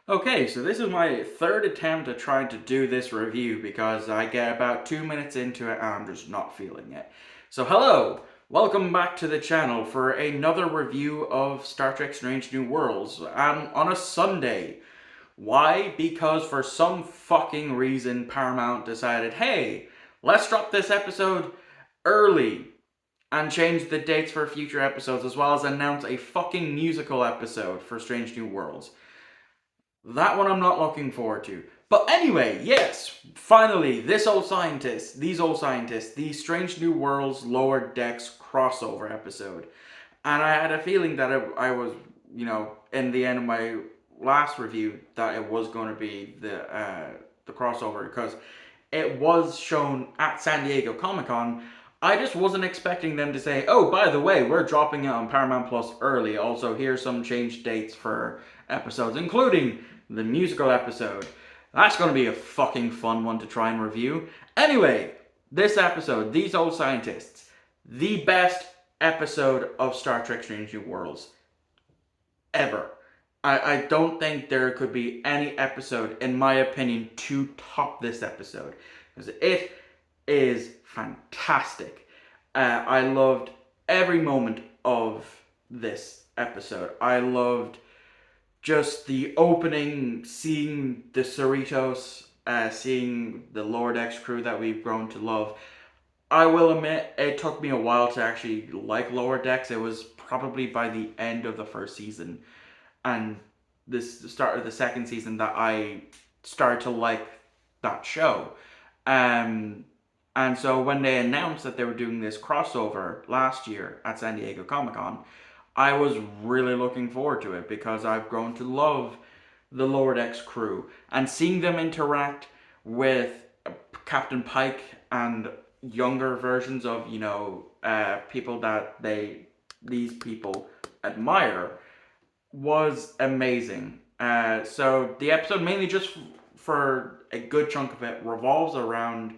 Okay, so this is my third attempt at trying to do this review because I get about 2 minutes into it and I'm just not feeling it. So hello, welcome back to the channel for another review of Star Trek Strange New Worlds and on a Sunday. Why? Because for some fucking reason Paramount decided, hey, let's drop this episode early and change the dates for future episodes as well as announce a fucking musical episode for Strange New Worlds. That one I'm not looking forward to. But anyway, yes, finally, these old scientists, the Strange New Worlds Lower Decks crossover episode. And I had a feeling that I was, in the end of my last review, that it was going to be the crossover because it was shown at San Diego Comic Con. I just wasn't expecting them to say, "Oh, by the way, we're dropping it on Paramount Plus early. Also, here's some changed dates for episodes, including the musical episode." That's going to be a fucking fun one to try and review. Anyway, this episode, These Old Scientists, the best episode of Star Trek Strange New Worlds ever. I don't think there could be any episode, in my opinion, to top this episode. Because it is fantastic. I loved every moment of this episode. I loved just the opening, seeing the Cerritos, seeing the Lower Decks crew that we've grown to love. I will admit, it took me a while to actually like Lower Decks. It was probably by the end of the first season and this the start of the second season that I started to like that show. Um, and so when they announced that they were doing this crossover last year at San Diego Comic Con, I was really looking forward to it because I've grown to love the Lower Decks crew and seeing them interact with Captain Pike and younger versions of people that these people admire was amazing. So the episode mainly just for a good chunk of it revolves around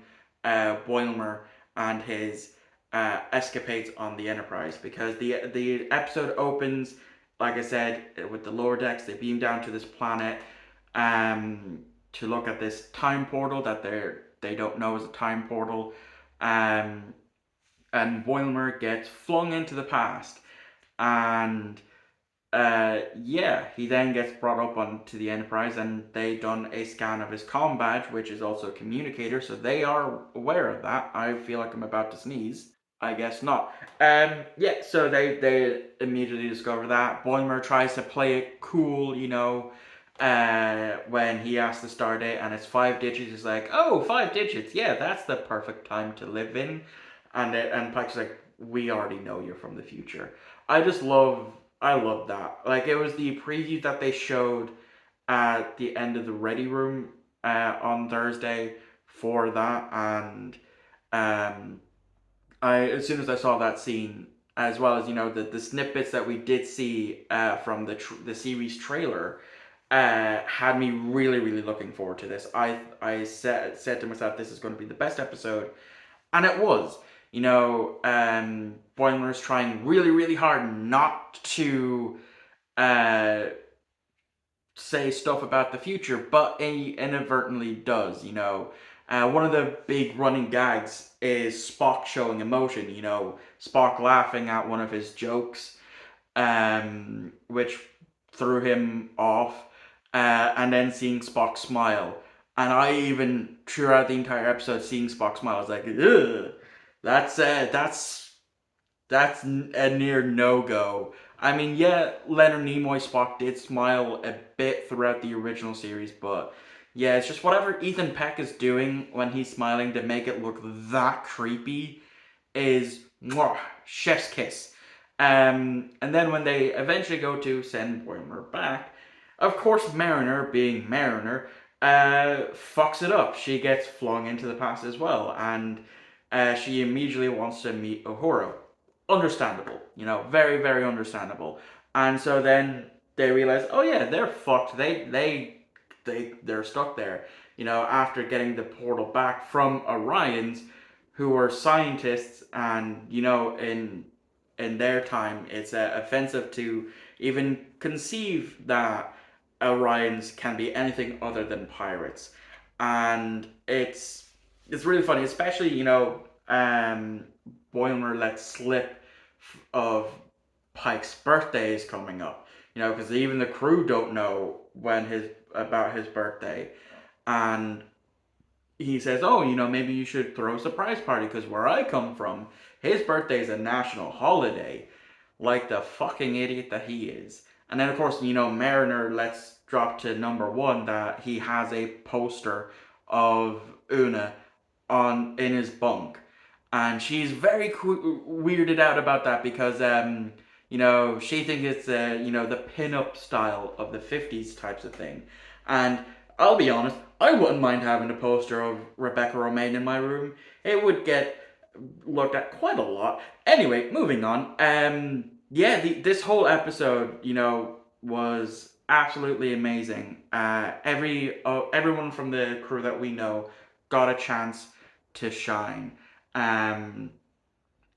Boimler and his escapades on the Enterprise because the episode opens, like I said, with the lower decks. They beam down to this planet to look at this time portal that they don't know is a time portal, um, and Boimler gets flung into the past and yeah, he then gets brought up onto the Enterprise, and they done a scan of his comm badge, which is also a communicator, so they are aware of that. I feel like I'm about to sneeze. I guess not. Yeah, so they immediately discover that. Boimler tries to play it cool, when he asks the star date and it's 5 digits. He's like, "Oh, 5 digits. Yeah, that's the perfect time to live in." And Pike's like, "We already know you're from the future." I just love I love that. Like it was the preview that they showed at the end of the Ready Room on Thursday for that, and um, I as soon as I saw that scene, as well as the snippets that we did see from the series trailer, had me really really looking forward to this. I said to myself, this is going to be the best episode, and it was. Boimler's trying really, really hard not to uh, say stuff about the future, but he inadvertently does. One of the big running gags is Spock showing emotion. Spock laughing at one of his jokes, which threw him off, and then seeing Spock smile. And I even throughout the entire episode seeing Spock smile, I was like, ugh, that's a near no go. I mean, yeah, Leonard Nimoy Spock did smile a bit throughout the original series, but yeah, it's just whatever Ethan Peck is doing when he's smiling to make it look that creepy is mwah, chef's kiss. And then when they eventually go to send Boimler back, of course Mariner, being Mariner, fucks it up. She gets flung into the past as well, and she immediately wants to meet Uhura. Understandable, very very understandable. And so then they realize, oh yeah, they're fucked. They're stuck there. After getting the portal back from Orions, who are scientists, and in their time, it's offensive to even conceive that Orions can be anything other than pirates, and it's really funny, especially Boimler lets slip of Pike's birthday is coming up, because even the crew don't know about his birthday, and he says, "Oh, maybe you should throw a surprise party because where I come from, his birthday is a national holiday." Like the fucking idiot that he is. And then, of course, Mariner lets drop to number one that he has a poster of Una in his bunk, and she's very weirded out about that because she thinks it's the pin-up style of the 50s types of thing, and I'll be honest, I wouldn't mind having a poster of Rebecca Romijn in my room. It would get looked at quite a lot. Anyway, moving on. Yeah, this whole episode, was absolutely amazing. Everyone from the crew that we know got a chance to shine. Um,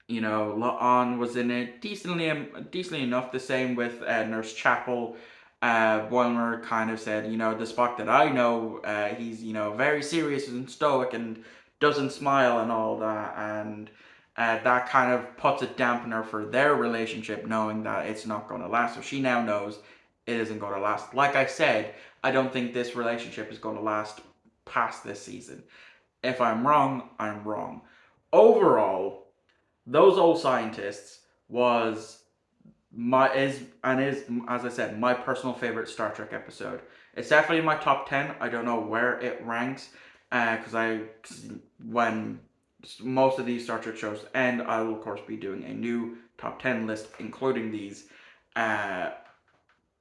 La'an was in it decently enough. The same with Nurse Chapel. Boimler kind of said, the Spock that I know, he's very serious and stoic and doesn't smile and all that, and that kind of puts a dampener for their relationship, knowing that it's not going to last. So she now knows it isn't going to last. Like I said, I don't think this relationship is going to last past this season. If I'm wrong, I'm wrong. Overall, those old scientists was is as I said, my personal favorite Star Trek episode. It's definitely in my top 10. I don't know where it ranks because when most of these Star Trek shows end, I will of course be doing a new top 10 list including these. Uh,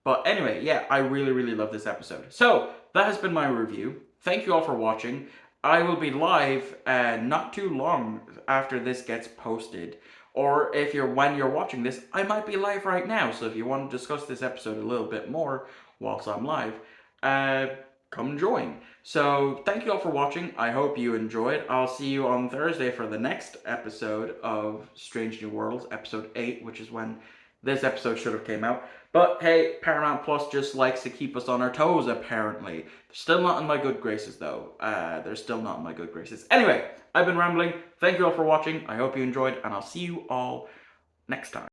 but anyway, yeah, I really, really love this episode. So that has been my review. Thank you all for watching. I will be live not too long after this gets posted. Or when you're watching this, I might be live right now. So if you want to discuss this episode a little bit more whilst I'm live, come join. So thank you all for watching. I hope you enjoyed. I'll see you on Thursday for the next episode of Strange New Worlds, episode 8, which is when this episode should have came out. But hey, Paramount Plus just likes to keep us on our toes, apparently. They're still not in my good graces, though. They're still not in my good graces. Anyway, I've been rambling. Thank you all for watching. I hope you enjoyed, and I'll see you all next time.